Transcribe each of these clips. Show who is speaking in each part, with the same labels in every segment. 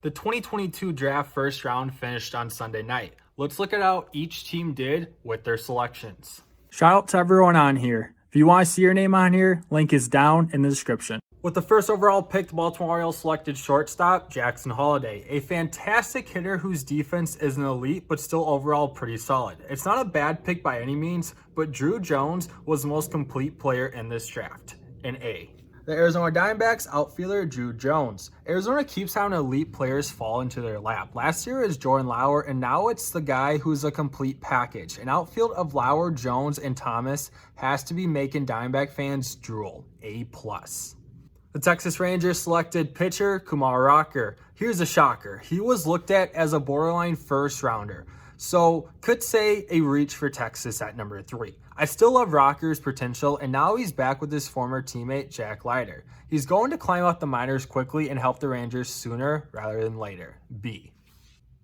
Speaker 1: The 2022 draft first round finished on Sunday night. Let's look at how each team did with their selections.
Speaker 2: Shout out to everyone on here. If you want to see your name on here, link is down in the description.
Speaker 1: With the first overall pick, the Baltimore Orioles selected shortstop Jackson Holliday, a fantastic hitter whose defense isn't elite but still overall pretty solid. It's not a bad pick by any means, but Drew Jones was the most complete player in this draft, an A. The Arizona Diamondbacks outfielder Drew Jones. Arizona keeps having elite players fall into their lap. Last year it was Jordan Lauer, and now it's the guy who's a complete package. An outfield of Lauer, Jones, and Thomas has to be making Diamondback fans drool. A+. The Texas Rangers selected pitcher Kumar Rocker. Here's a shocker. He was looked at as a borderline first rounder, so could say a reach for Texas at number 3. I still love Rocker's potential, and now he's back with his former teammate Jack Leiter. He's going to climb up the minors quickly and help the Rangers sooner rather than later. B.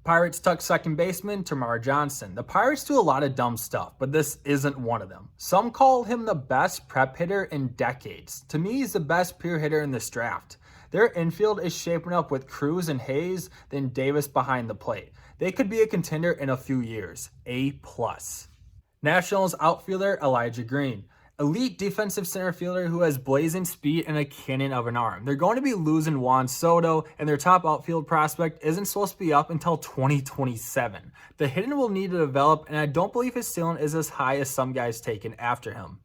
Speaker 1: Pirates took second baseman Tamar Johnson. The Pirates do a lot of dumb stuff, but this isn't one of them. Some call him the best prep hitter in decades. To me, he's the best pure hitter in this draft. Their infield is shaping up with Cruz and Hayes, then Davis behind the plate. They could be a contender in a few years. A+. Nationals outfielder Elijah Green. Elite defensive center fielder who has blazing speed and a cannon of an arm. They're going to be losing Juan Soto, and their top outfield prospect isn't supposed to be up until 2027. The hitting will need to develop, and I don't believe his ceiling is as high as some guys taken after him.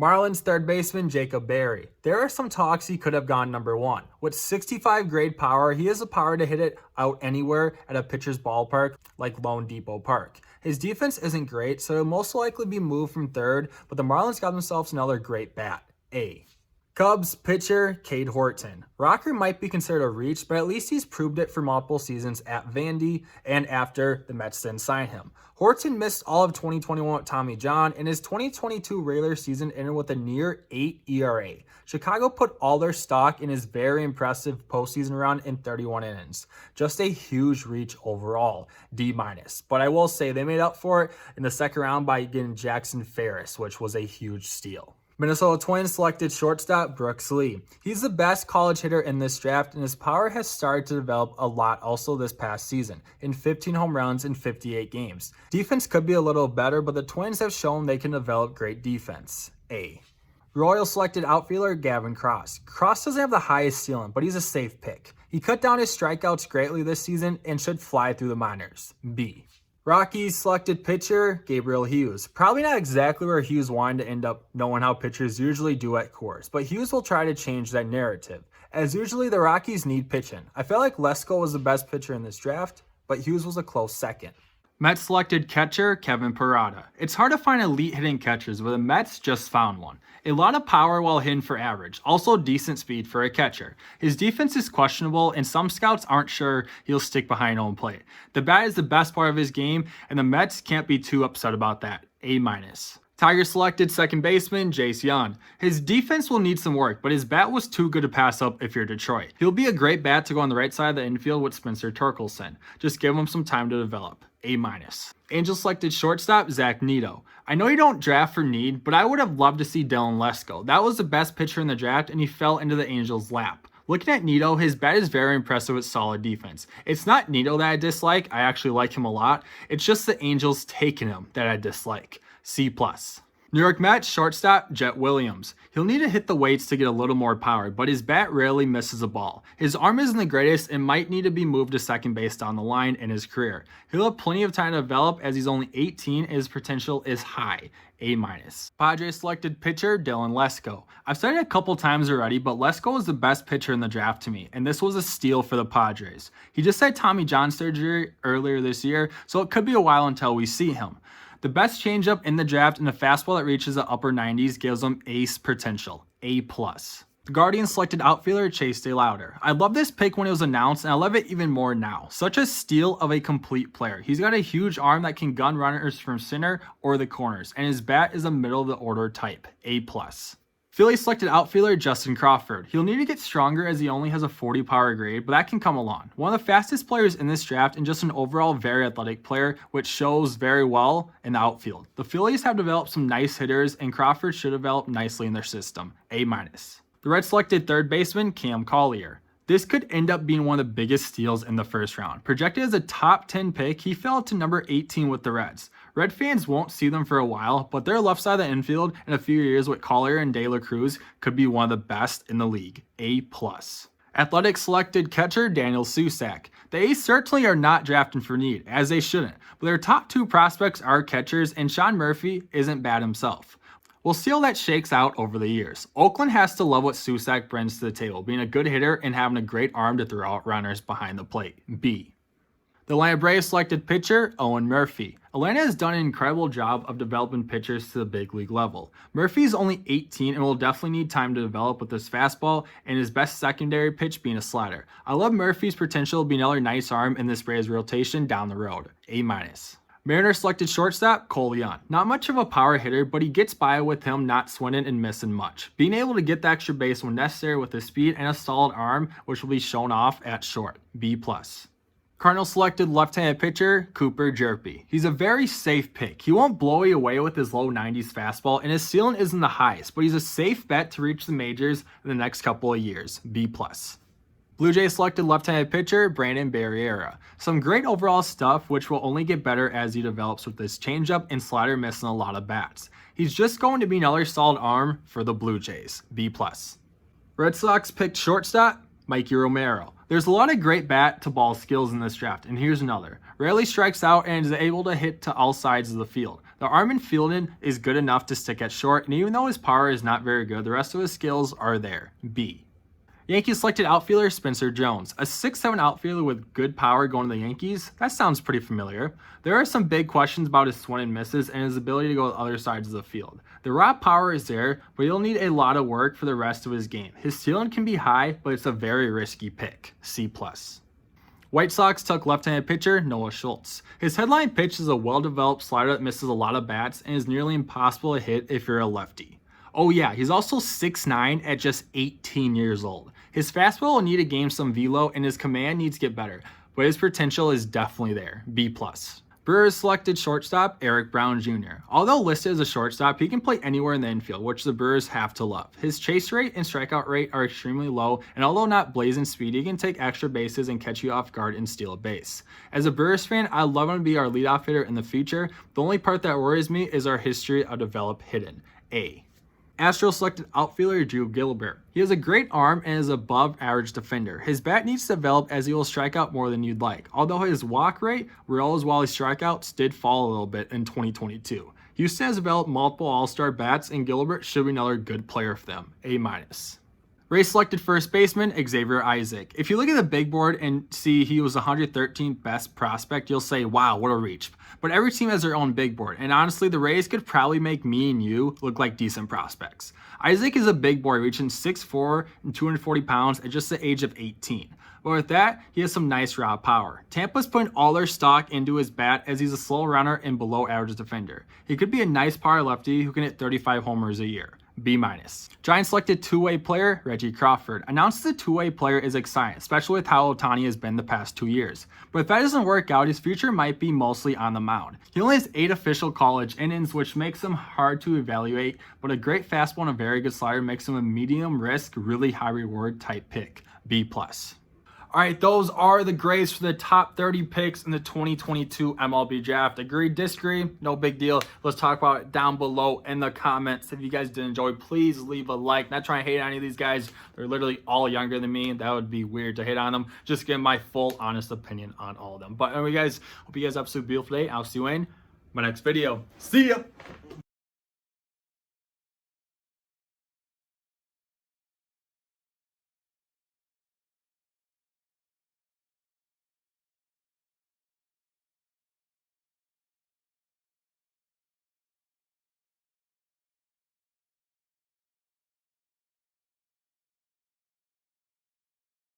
Speaker 1: Marlins third baseman Jacob Berry. There are some talks he could have gone number 1. With 65 grade power, he has the power to hit it out anywhere at a pitcher's ballpark like Lone Depot Park. His defense isn't great, so he'll most likely be moved from third, but the Marlins got themselves another great bat. A. Cubs pitcher Cade Horton. Rocker might be considered a reach, but at least he's proved it for multiple seasons at Vandy and after the Mets didn't sign him. Horton missed all of 2021 with Tommy John, and his 2022 regular season ended with a near 8 ERA. Chicago put all their stock in his very impressive postseason run in 31 innings. Just a huge reach overall, D-. But I will say they made up for it in the second round by getting Jackson Ferris, which was a huge steal. Minnesota Twins selected shortstop Brooks Lee. He's the best college hitter in this draft, and his power has started to develop a lot also this past season, in 15 home runs in 58 games. Defense could be a little better, but the Twins have shown they can develop great defense. A. Royals selected outfielder Gavin Cross. Cross doesn't have the highest ceiling, but he's a safe pick. He cut down his strikeouts greatly this season and should fly through the minors. B. Rockies selected pitcher Gabriel Hughes. Probably not exactly where Hughes wanted to end up, knowing how pitchers usually do at Coors, but Hughes will try to change that narrative. As usually, the Rockies need pitching. I felt like Lesko was the best pitcher in this draft, but Hughes was a close second. Mets selected catcher Kevin Parada. It's hard to find elite hitting catchers, but the Mets just found one. A lot of power while hitting for average, also decent speed for a catcher. His defense is questionable, and some scouts aren't sure he'll stick behind home plate. The bat is the best part of his game, and the Mets can't be too upset about that. A-. Tigers selected second baseman Jace Young. His defense will need some work, but his bat was too good to pass up if you're Detroit. He'll be a great bat to go on the right side of the infield with Spencer Torkelson. Just give him some time to develop. A-. Angels selected shortstop Zach Neto. I know you don't draft for need, but I would have loved to see Dylan Lesko. That was the best pitcher in the draft, and he fell into the Angels' lap. Looking at Neto, his bat is very impressive with solid defense. It's not Neto that I dislike. I actually like him a lot. It's just the Angels taking him that I dislike. C+. New York Mets shortstop Jet Williams. He'll need to hit the weights to get a little more power, but his bat rarely misses a ball. His arm isn't the greatest and might need to be moved to second base down the line in his career. He'll have plenty of time to develop as he's only 18 and his potential is high. A-. Padres selected pitcher Dylan Lesko. I've said it a couple times already, but Lesko was the best pitcher in the draft to me, and this was a steal for the Padres. He just had Tommy John surgery earlier this year, so it could be a while until we see him. The best changeup in the draft and a fastball that reaches the upper 90s gives him ace potential. A+. The Guardians selected outfielder Chase DeLauder. I love this pick when it was announced, and I love it even more now. Such a steal of a complete player. He's got a huge arm that can gun runners from center or the corners, and his bat is a middle of the order type. A+. Phillies selected outfielder Justin Crawford. He'll need to get stronger as he only has a 40 power grade, but that can come along. One of the fastest players in this draft and just an overall very athletic player, which shows very well in the outfield. The Phillies have developed some nice hitters, and Crawford should develop nicely in their system. A-. The Reds selected third baseman Cam Collier. This could end up being one of the biggest steals in the first round. Projected as a top 10 pick, he fell to number 18 with the Reds. Red fans won't see them for a while, but their left side of the infield in a few years with Collier and De La Cruz could be one of the best in the league. A+. Athletics selected catcher Daniel Susac. The A's certainly are not drafting for need, as they shouldn't, but their top 2 prospects are catchers, and Sean Murphy isn't bad himself. We'll see how that shakes out over the years. Oakland has to love what Susac brings to the table, being a good hitter and having a great arm to throw out runners behind the plate. B. The Atlanta Braves selected pitcher Owen Murphy. Atlanta has done an incredible job of developing pitchers to the big league level. Murphy is only 18 and will definitely need time to develop with his fastball and his best secondary pitch being a slider. I love Murphy's potential to be another nice arm in this Braves rotation down the road. A-. Mariners selected shortstop Cole Young. Not much of a power hitter, but he gets by with him not swinging and missing much. Being able to get the extra base when necessary with his speed and a solid arm, which will be shown off at short. B+. Cardinals selected left-handed pitcher Cooper Jerpy. He's a very safe pick. He won't blow you away with his low 90s fastball, and his ceiling isn't the highest, but he's a safe bet to reach the majors in the next couple of years. B+. Blue Jays selected left-handed pitcher Brandon Barriera. Some great overall stuff, which will only get better as he develops with his changeup and slider missing a lot of bats. He's just going to be another solid arm for the Blue Jays. B+. Red Sox picked shortstop Mikey Romero. There's a lot of great bat-to-ball skills in this draft, and here's another. Rarely strikes out and is able to hit to all sides of the field. The arm and fielding is good enough to stick at short, and even though his power is not very good, the rest of his skills are there. B. Yankees selected outfielder Spencer Jones, a 6'7" outfielder with good power going to the Yankees. That sounds pretty familiar. There are some big questions about his swing and misses and his ability to go to other sides of the field. The raw power is there, but he'll need a lot of work for the rest of his game. His ceiling can be high, but it's a very risky pick. C+. White Sox took left-handed pitcher Noah Schultz. His headline pitch is a well-developed slider that misses a lot of bats and is nearly impossible to hit if you're a lefty. Oh yeah, he's also 6'9" at just 18 years old. His fastball will need to gain some velo and his command needs to get better, but his potential is definitely there. B+. Brewers selected shortstop Eric Brown Jr. Although listed as a shortstop, he can play anywhere in the infield, which the Brewers have to love. His chase rate and strikeout rate are extremely low, and although not blazing speed, he can take extra bases and catch you off guard and steal a base. As a Brewers fan, I love him to be our leadoff hitter in the future. The only part that worries me is our history of develop hitting. A. Astros selected outfielder Drew Gilbert. He has a great arm and is above average defender. His bat needs to develop as he will strike out more than you'd like. Although his walk rate rose while his strikeouts did fall a little bit in 2022. Houston has developed multiple all-star bats and Gilbert should be another good player for them. A-. Rays selected first baseman Xavier Isaac. If you look at the big board and see he was 113th best prospect, you'll say, wow, what a reach. But every team has their own big board, and honestly, the Rays could probably make me and you look like decent prospects. Isaac is a big boy, reaching 6'4" and 240 pounds at just the age of 18. But with that, he has some nice raw power. Tampa's putting all their stock into his bat as he's a slow runner and below average defender. He could be a nice power lefty who can hit 35 homers a year. B-. Giants selected two-way player Reggie Crawford. Announced the two-way player is exciting, especially with how Ohtani has been the past 2 years. But if that doesn't work out, his future might be mostly on the mound. He only has 8 official college innings, which makes him hard to evaluate, but a great fastball and a very good slider makes him a medium risk, really high reward type pick. B+. All right, those are the grades for the top 30 picks in the 2022 MLB draft. Agree, disagree, no big deal. Let's talk about it down below in the comments. If you guys did enjoy, please leave a like. Not trying to hate on any of these guys. They're literally all younger than me. That would be weird to hate on them. Just give my full, honest opinion on all of them. But anyway, guys, hope you guys have a super beautiful day. I'll see you in my next video. See ya!